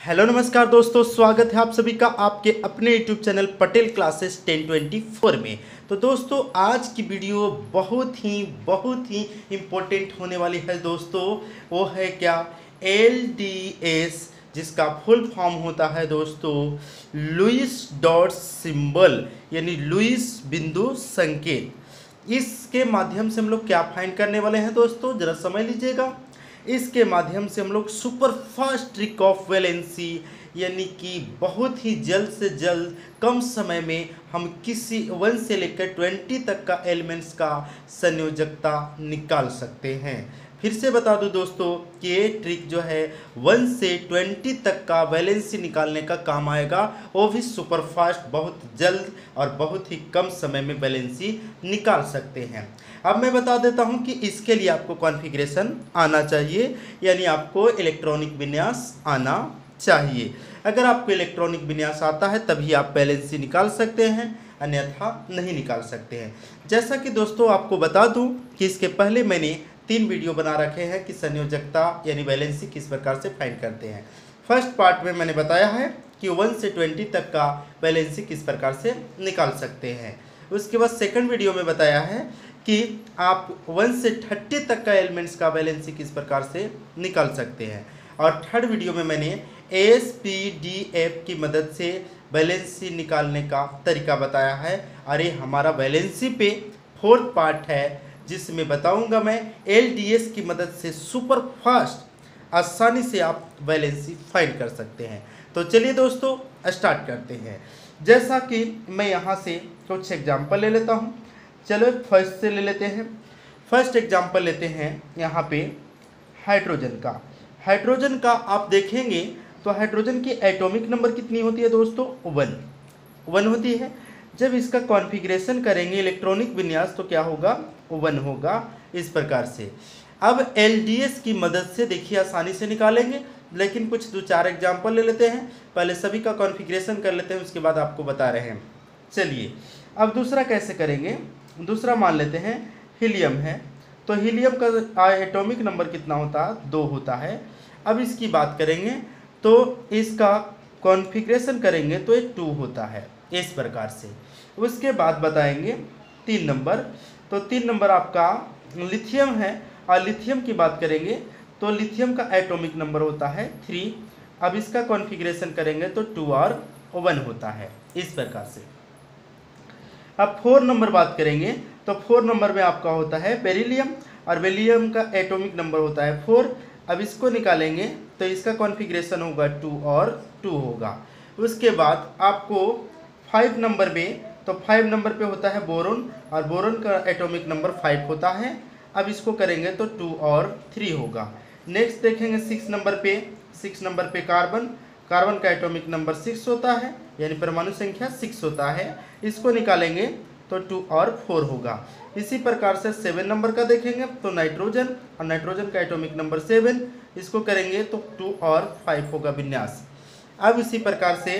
Hello नमस्कार दोस्तों, स्वागत है आप सभी का आपके अपने यूट्यूब चैनल पटेल क्लासेस 1024 में। तो दोस्तों आज की वीडियो बहुत ही इम्पोर्टेंट होने वाली है दोस्तों। वो है क्या? LDS, जिसका फुल फॉर्म होता है दोस्तों लुईस डॉट सिंबल, यानी लुईस बिंदु संकेत। इसके माध्यम से हम लोग क्या फाइंड करने वाले हैं दोस्तों, जरा समझ लीजिएगा। इसके माध्यम से हम लोग super fast trick of valency, यानी कि बहुत ही जल्द से जल्द कम समय में हम किसी 1 से लेकर 20 तक का एलिमेंट्स का संयोजकता निकाल सकते हैं। फिर से बता दूं दोस्तों कि ये ट्रिक जो है 1 से 20 तक का वैलेंसी निकालने का काम आएगा, वो भी सुपर फास्ट, बहुत जल्द और बहुत ही कम समय में वैलेंसी निकाल सकते हैं। अब मैं बता देता हूं कि इसके लिए आपको कॉन्फ़िगरेशन आना चाहिए, यानी आपको इलेक्ट्रॉनिक विन्यास आना चाहिए। अगर आपको इलेक्ट्रॉनिक विन्यास आता है तभी आप वैलेंसी निकाल सकते हैं, अन्यथा नहीं निकाल सकते हैं। जैसा कि दोस्तों आपको बता दूं कि इसके पहले मैंने 3 वीडियो बना रखे हैं कि संयोजकता यानी वैलेंसी किस प्रकार से फाइंड करते हैं। फर्स्ट पार्ट में मैंने बताया है कि 1 से 20 तक का वैलेंसी किस प्रकार से निकाल सकते हैं। उसके बाद सेकंड वीडियो में बताया है कि आप 1 से 30 तक का एलिमेंट्स का वैलेंसी किस प्रकार से निकाल सकते हैं। और थर्ड वीडियो में मैंने ASPDF की मदद से वैलेंसी निकालने का तरीका बताया है। अरे हमारा वैलेंसी पे फोर्थ पार्ट है, जिसमें बताऊंगा मैं LDS की मदद से सुपर फास्ट आसानी से आप वैलेंसी फाइंड कर सकते हैं। तो चलिए दोस्तों स्टार्ट करते हैं। जैसा कि मैं यहाँ से कुछ एग्जांपल ले लेता हूँ। चलो फर्स्ट से ले लेते हैं। फर्स्ट एग्जांपल लेते हैं यहाँ पे हाइड्रोजन का। हाइड्रोजन का आप देखेंगे तो हाइड्रोजन की एटॉमिक नंबर कितनी होती है दोस्तों? 1 होती है। जब इसका कॉन्फ़िगरेशन करेंगे इलेक्ट्रॉनिक विन्यास तो क्या होगा? 1 होगा, इस प्रकार से। अब LDS की मदद से देखिए आसानी से निकालेंगे, लेकिन कुछ 2-4 एग्जांपल ले लेते हैं। पहले सभी का कॉन्फ़िगरेशन कर लेते हैं, उसके बाद आपको बता रहे हैं। चलिए अब दूसरा कैसे करेंगे। दूसरा मान लेते हैं हीलियम है, तो हीलियम का एटॉमिक नंबर कितना होता है? 2 होता है। अब इसकी बात करेंगे तो इसका कॉन्फ़िगरेशन करेंगे तो ये 2 होता है, इस प्रकार से। उसके बाद बताएंगे 3 नंबर, तो 3 नंबर आपका लिथियम है, और लिथियम की बात करेंगे तो लिथियम का एटॉमिक नंबर होता है 3। अब इसका कॉन्फ़िगरेशन करेंगे तो 2 और 1 होता है, इस प्रकार से। अब 4 नंबर बात करेंगे तो 4 नंबर में आपका होता है बेरिलियम, और बेरिलियम का एटॉमिक नंबर होता है 4। अब इसको निकालेंगे तो इसका कॉन्फ़िगरेशन होगा 2 और 2 होगा। उसके बाद आपको 5 नंबर में, तो 5 नंबर पे होता है बोरोन, और बोरोन का एटॉमिक नंबर 5 होता है। अब इसको करेंगे तो 2 और 3 होगा। नेक्स्ट देखेंगे 6 नंबर पे। 6 नंबर पे कार्बन, कार्बन का एटॉमिक नंबर 6 होता है, यानी परमाणु संख्या 6 होता है। इसको निकालेंगे तो 2 और 4 होगा। इसी प्रकार से 7 नंबर का देखेंगे तो नाइट्रोजन, और नाइट्रोजन का एटॉमिक नंबर 7। इसको करेंगे तो 2 और 5 होगा विन्यास। अब इसी प्रकार से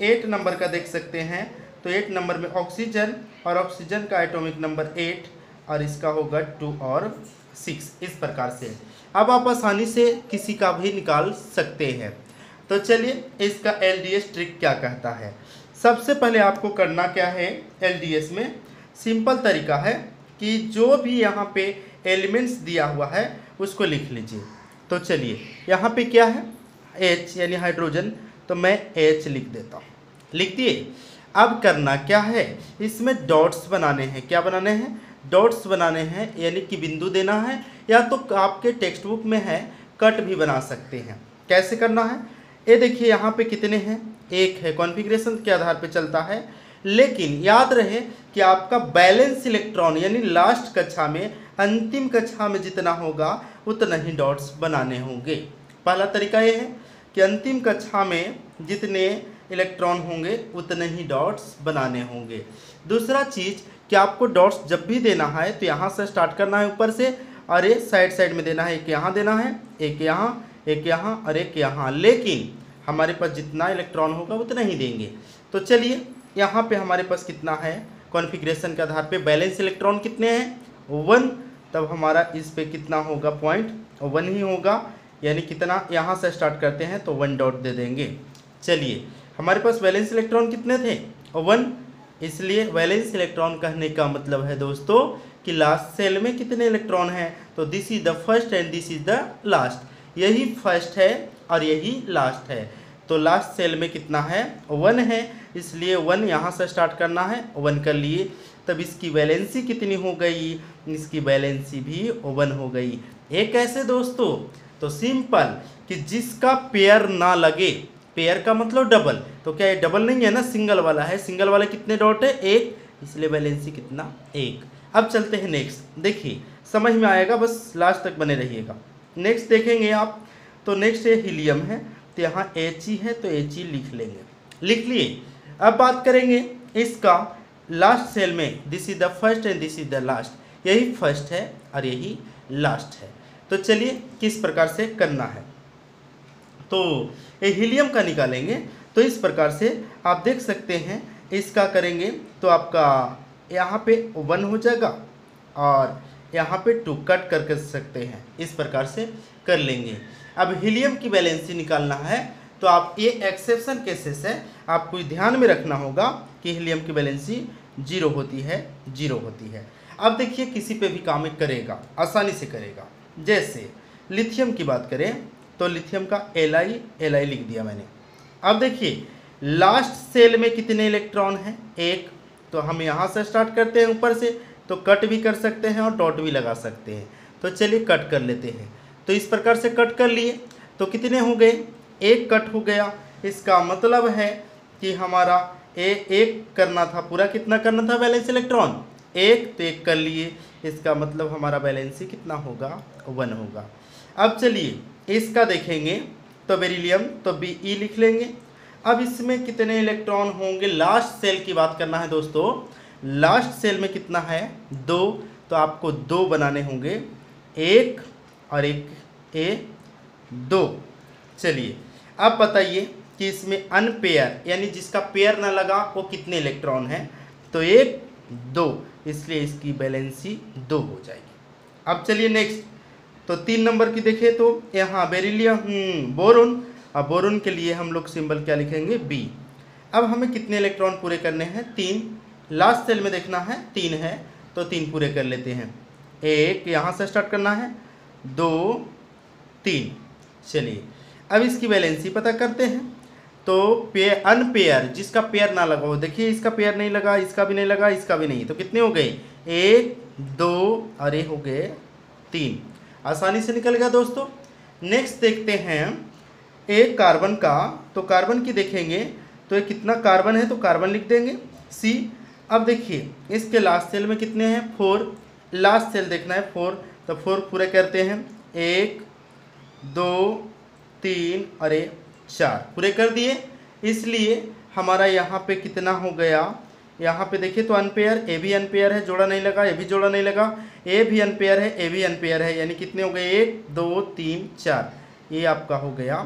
8 नंबर का देख सकते हैं, तो 8 नंबर में ऑक्सीजन, और ऑक्सीजन का एटॉमिक नंबर 8, और इसका होगा 2 और 6, इस प्रकार से। अब आप आसानी से किसी का भी निकाल सकते हैं। तो चलिए इसका LDS ट्रिक क्या कहता है। सबसे पहले आपको करना क्या है, LDS में सिंपल तरीका है कि जो भी यहाँ पे एलिमेंट्स दिया हुआ है उसको लिख लीजिए। तो चलिए यहाँ पे क्या है, H यानी हाइड्रोजन, तो मैं H लिख देता हूँ। लिख दिए। अब करना क्या है, इसमें डॉट्स बनाने हैं। क्या बनाने हैं? डॉट्स बनाने हैं, यानी कि बिंदु देना है, या तो आपके टेक्स्ट बुक में है कट भी बना सकते हैं। कैसे करना है, ये देखिए यहाँ पे कितने हैं? 1 है। कॉन्फ़िगरेशन के आधार पे चलता है, लेकिन याद रहे कि आपका बैलेंस इलेक्ट्रॉन यानी लास्ट कक्षा में, अंतिम कक्षा में जितना होगा उतना ही डॉट्स बनाने होंगे। पहला तरीका ये है कि अंतिम कक्षा में जितने इलेक्ट्रॉन होंगे उतने ही डॉट्स बनाने होंगे। दूसरा चीज़ कि आपको डॉट्स जब भी देना है तो यहाँ से स्टार्ट करना है ऊपर से, और ये साइड साइड में देना है। एक यहाँ देना है, एक यहाँ, एक यहाँ और एक यहाँ, लेकिन हमारे पास जितना इलेक्ट्रॉन होगा उतना ही देंगे। तो चलिए यहाँ पे हमारे पास कितना है, कॉन्फ़िगरेशन के आधार पे बैलेंस इलेक्ट्रॉन कितने हैं? 1। तब हमारा इस पे कितना होगा? 0.1 ही होगा। यानी कितना यहाँ से स्टार्ट करते हैं तो 1 डॉट दे देंगे। चलिए हमारे पास वैलेंस इलेक्ट्रॉन कितने थे 1, इसलिए वैलेंस इलेक्ट्रॉन कहने का मतलब है दोस्तों कि लास्ट सेल में कितने इलेक्ट्रॉन हैं, तो this is the first and this is the last, यही फर्स्ट है और यही लास्ट है। तो लास्ट सेल में कितना है 1 है, इसलिए 1 यहाँ से स्टार्ट करना है, 1 कर लिए। तब इसकी वैलेंसी कितनी हो गई, इसकी वैलेंसी भी 1 हो गई। ये कैसे दोस्तों, तो सिंपल कि जिसका पेयर ना लगे, पेयर का मतलब डबल, तो क्या ये डबल नहीं है ना, सिंगल वाला है, सिंगल वाले कितने डॉट है 1, इसलिए वैलेंसी कितना 1। अब चलते हैं नेक्स्ट, देखिए समझ में आएगा, बस लास्ट तक बने रहिएगा। नेक्स्ट देखेंगे आप, तो नेक्स्ट ये हीलियम है, तो यहाँ He है तो He लिख लेंगे, लिख लिए। अब बात करेंगे इसका लास्ट सेल में, this is the first and this is the last, यही फर्स्ट है और यही लास्ट है। तो चलिए किस प्रकार से करना है, तो ये हीलियम का निकालेंगे। तो इस प्रकार से आप देख सकते हैं, इसका करेंगे तो आपका यहाँ पे 1 हो जाएगा और यहाँ पे 2 कट कर सकते हैं, इस प्रकार से कर लेंगे। अब हीलियम की वैलेंसी निकालना है, तो आप ये एक्सेप्शन केसेस है, आपको ध्यान में रखना होगा कि हीलियम की वैलेंसी 0 होती है, 0 होती है। अब देखिए किसी पे भी काम करेगा, आसानी से करेगा। जैसे लिथियम की बात करें तो लिथियम का Li लिख दिया मैंने। अब देखिए लास्ट सेल में कितने इलेक्ट्रॉन हैं 1, तो हम यहाँ से स्टार्ट करते हैं ऊपर से, तो कट भी कर सकते हैं और डॉट भी लगा सकते हैं। तो चलिए कट कर लेते हैं, तो इस प्रकार से कट कर लिए, तो कितने हो गए 1 कट हो गया। इसका मतलब है कि हमारा एक करना था, पूरा कितना करना था वैलेंस इलेक्ट्रॉन 1, तो 1 कर लिए, इसका मतलब हमारा वैलेंसी कितना होगा 1 होगा। अब चलिए इसका देखेंगे, तो बेरिलियम तो Be लिख लेंगे। अब इसमें कितने इलेक्ट्रॉन होंगे, लास्ट सेल की बात करना है दोस्तों, लास्ट सेल में कितना है 2, तो आपको 2 बनाने होंगे, 1 और 1 2। चलिए अब बताइए कि इसमें अनपेयर यानी जिसका पेयर ना लगा वो कितने इलेक्ट्रॉन हैं, तो 1 2, इसलिए इसकी वैलेंसी 2 हो जाएगी। अब चलिए नेक्स्ट, तो 3 नंबर की देखें तो यहाँ बेरिलियम बोरोन, अब बोरोन के लिए हम लोग सिंबल क्या लिखेंगे B। अब हमें कितने इलेक्ट्रॉन पूरे करने हैं 3, लास्ट सेल में देखना है 3 है, तो 3 पूरे कर लेते हैं, 1 यहाँ से स्टार्ट करना है, 2 3। चलिए अब इसकी वैलेंसी पता करते हैं, तो अनपेयर जिसका पेयर ना लगा हो, देखिए इसका पेयर नहीं लगा, इसका भी नहीं लगा, इसका भी नहीं, तो कितने हो गए 1 2 और ये हो गए 3, आसानी से निकल गया दोस्तों। नेक्स्ट देखते हैं एक कार्बन का, तो कार्बन की देखेंगे तो ये कितना कार्बन है, तो कार्बन लिख देंगे C। अब देखिए इसके लास्ट सेल में कितने हैं 4, लास्ट सेल देखना है 4, तो 4 पूरे करते हैं, 1 2 3 और 4 पूरे कर दिए। इसलिए हमारा यहाँ पे कितना हो गया, यहाँ पे देखिए तो अनपेयर, ए भी अनपेयर है, जोड़ा नहीं लगा, ए भी जोड़ा नहीं लगा, ए भी अनपेयर है, ए भी अनपेयर है, यानी कितने हो गए 1 2 3 4, ये आपका हो गया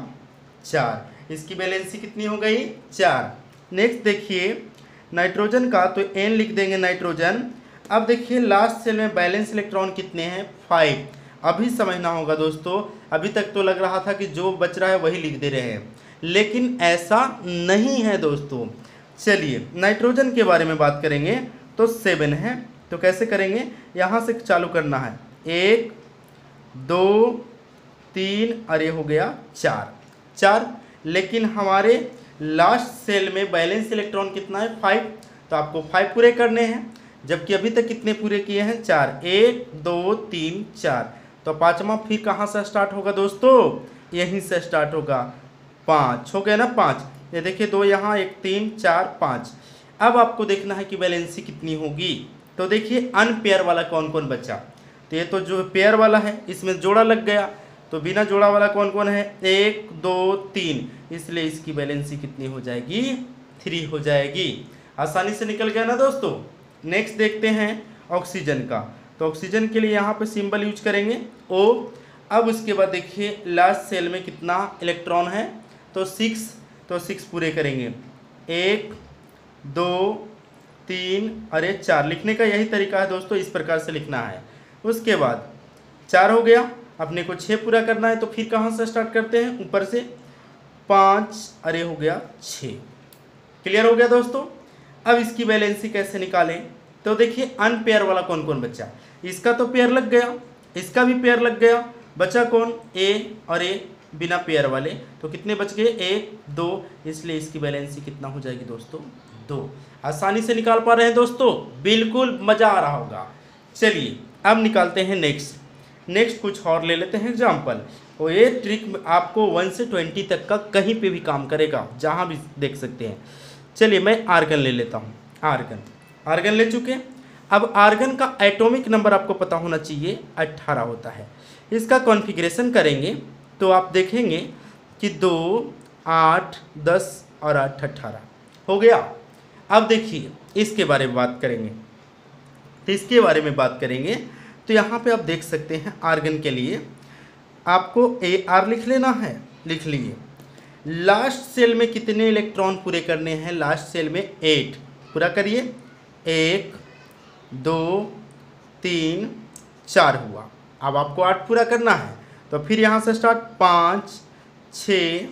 4, इसकी वैलेंसी कितनी हो गई 4। नेक्स्ट देखिए नाइट्रोजन का, तो N लिख देंगे नाइट्रोजन। अब देखिए लास्ट सेल में बैलेंस इलेक्ट्रॉन कितने हैं 5, अभी समझना होगा दोस्तों, अभी तक तो लग रहा था कि जो बच रहा है वही लिख दे रहे हैं, लेकिन ऐसा नहीं है दोस्तों। चलिए नाइट्रोजन के बारे में बात करेंगे, तो 7 है, तो कैसे करेंगे, यहाँ से चालू करना है, 1 2 3 और ये हो गया 4, लेकिन हमारे लास्ट सेल में बैलेंस इलेक्ट्रॉन कितना है 5, तो आपको 5 पूरे करने हैं, जबकि अभी तक कितने पूरे किए हैं 4, 1 2 3 4, तो 5वां फिर कहाँ से स्टार्ट होगा दोस्तों, यहीं से स्टार्ट होगा, 5 हो गया ना 5, ये देखिए 2 यहाँ, 1 3 4 5। अब आपको देखना है कि वैलेंसी कितनी होगी, तो देखिए अनपेयर वाला कौन कौन बचा, तो ये तो जो पेयर वाला है इसमें जोड़ा लग गया, तो बिना जोड़ा वाला कौन कौन है 1 2 3, इसलिए इसकी वैलेंसी कितनी हो जाएगी 3 हो जाएगी, आसानी से निकल गया ना दोस्तों। नेक्स्ट देखते हैं ऑक्सीजन का, तो ऑक्सीजन के लिए यहाँ पे सिंबल यूज करेंगे O। अब उसके बाद देखिए लास्ट सेल में कितना इलेक्ट्रॉन है, तो 6, तो 6 पूरे करेंगे, 1 2 3 और 4, लिखने का यही तरीका है दोस्तों, इस प्रकार से लिखना है। उसके बाद 4 हो गया, अपने को 6 पूरा करना है, तो फिर कहाँ से स्टार्ट करते हैं, ऊपर से 5 अरे हो गया 6। क्लियर हो गया दोस्तों। अब इसकी वैलेंसी कैसे निकालें, तो देखिए अनपेयर वाला कौन कौन बचा, इसका तो पेयर लग गया, इसका भी पेयर लग गया, बचा कौन, ए और ए बिना पेयर वाले, तो कितने बच गए, 1 2, इसलिए इसकी वैलेंसी कितना हो जाएगी दोस्तों, 2। आसानी से निकाल पा रहे हैं दोस्तों, बिल्कुल मज़ा आ रहा होगा। चलिए अब निकालते हैं नेक्स्ट कुछ और ले लेते हैं एग्जाम्पल। और ये ट्रिक आपको 1 से 20 तक का कहीं पे भी काम करेगा, जहाँ भी देख सकते हैं। चलिए मैं आर्गन ले लेता हूँ, आर्गन ले चुके। अब आर्गन का एटॉमिक नंबर आपको पता होना चाहिए, 18 होता है। इसका कॉन्फ़िगरेशन करेंगे तो आप देखेंगे कि 2 8 10 और 8 18 हो गया। अब देखिए इसके बारे में बात करेंगे, तो यहाँ पे आप देख सकते हैं आर्गन के लिए आपको AR लिख लेना है, लिख लीजिए। लास्ट सेल में कितने इलेक्ट्रॉन पूरे करने हैं, लास्ट सेल में 8 पूरा करिए, 1 2 3 4 हुआ। अब आपको 8 पूरा करना है, तो फिर यहाँ से स्टार्ट 5 6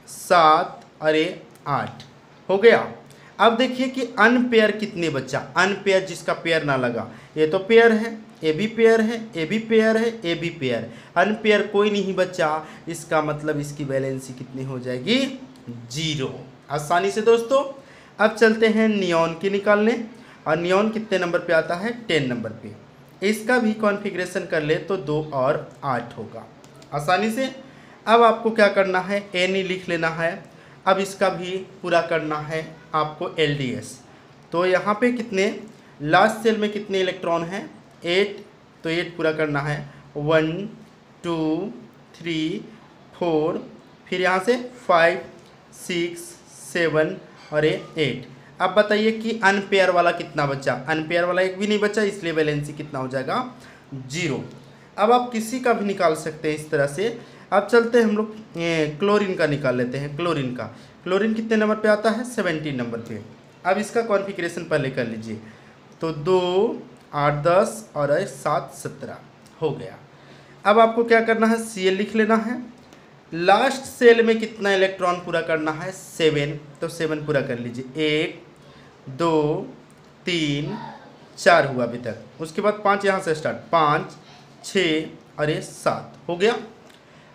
7 अरे 8 हो गया। अब देखिए कि अनपेयर कितने बचा, अनपेयर जिसका पेयर ना लगा, ये तो पेयर है, ए भी पेयर है, ए भी पेयर है, ए भी पेयर, अनपेयर कोई नहीं बचा, इसका मतलब इसकी वैलेंसी कितनी हो जाएगी, 0। आसानी से दोस्तों। अब चलते हैं नियॉन की निकालने, और नियॉन कितने नंबर पे आता है, 10 नंबर पे। इसका भी कॉन्फ़िगरेशन कर ले तो 2 और 8 होगा आसानी से। अब आपको क्या करना है, एन लिख लेना है। अब इसका भी पूरा करना है आपको LDS। तो यहाँ पे कितने, लास्ट सेल में कितने इलेक्ट्रॉन हैं, 8, तो 8 पूरा करना है, 1 2 3 4, फिर यहाँ से 5 6 7 और 8। अब बताइए कि अनपेयर वाला कितना बचा, अनपेयर वाला एक भी नहीं बचा, इसलिए वैलेंसी कितना हो जाएगा, 0। अब आप किसी का भी निकाल सकते हैं इस तरह से। अब चलते हैं हम लोग क्लोरीन का निकाल लेते हैं। क्लोरीन कितने नंबर पे आता है, 17 नंबर पे। अब इसका कॉन्फ़िगरेशन पहले कर लीजिए, तो 2 8 10 और 7 17 हो गया। अब आपको क्या करना है, Cl लिख लेना है। लास्ट सेल में कितना इलेक्ट्रॉन पूरा करना है, 7, तो 7 पूरा कर लीजिए, 1 2 3 4 हुआ अभी तक। उसके बाद 5 यहाँ से स्टार्ट, 5 6 और 7 हो गया।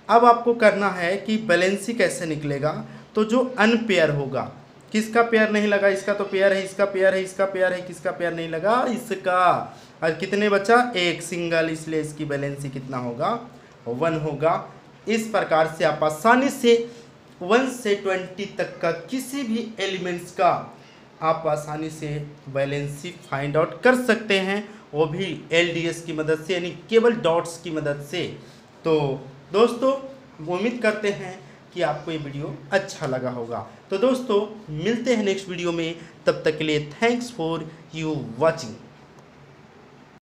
अब आपको करना है कि वैलेंसी कैसे निकलेगा, तो जो अनपेयर होगा, किसका पेयर नहीं लगा, इसका तो पेयर है, इसका पेयर है, इसका पेयर है, किसका पेयर नहीं लगा, इसका। और कितने बचा, 1 सिंगल, इसलिए इसकी वैलेंसी कितना होगा, 1 होगा। इस प्रकार से आप आसानी से 1 से 20 तक का किसी भी एलिमेंट्स का आप आसानी से वैलेंसी फाइंड आउट कर सकते हैं, वो भी LDS की मदद से, यानी केवल डॉट्स की मदद से। तो दोस्तों उम्मीद करते हैं कि आपको ये वीडियो अच्छा लगा होगा। तो दोस्तों मिलते हैं नेक्स्ट वीडियो में, तब तक के लिए थैंक्स फॉर यू वॉचिंग।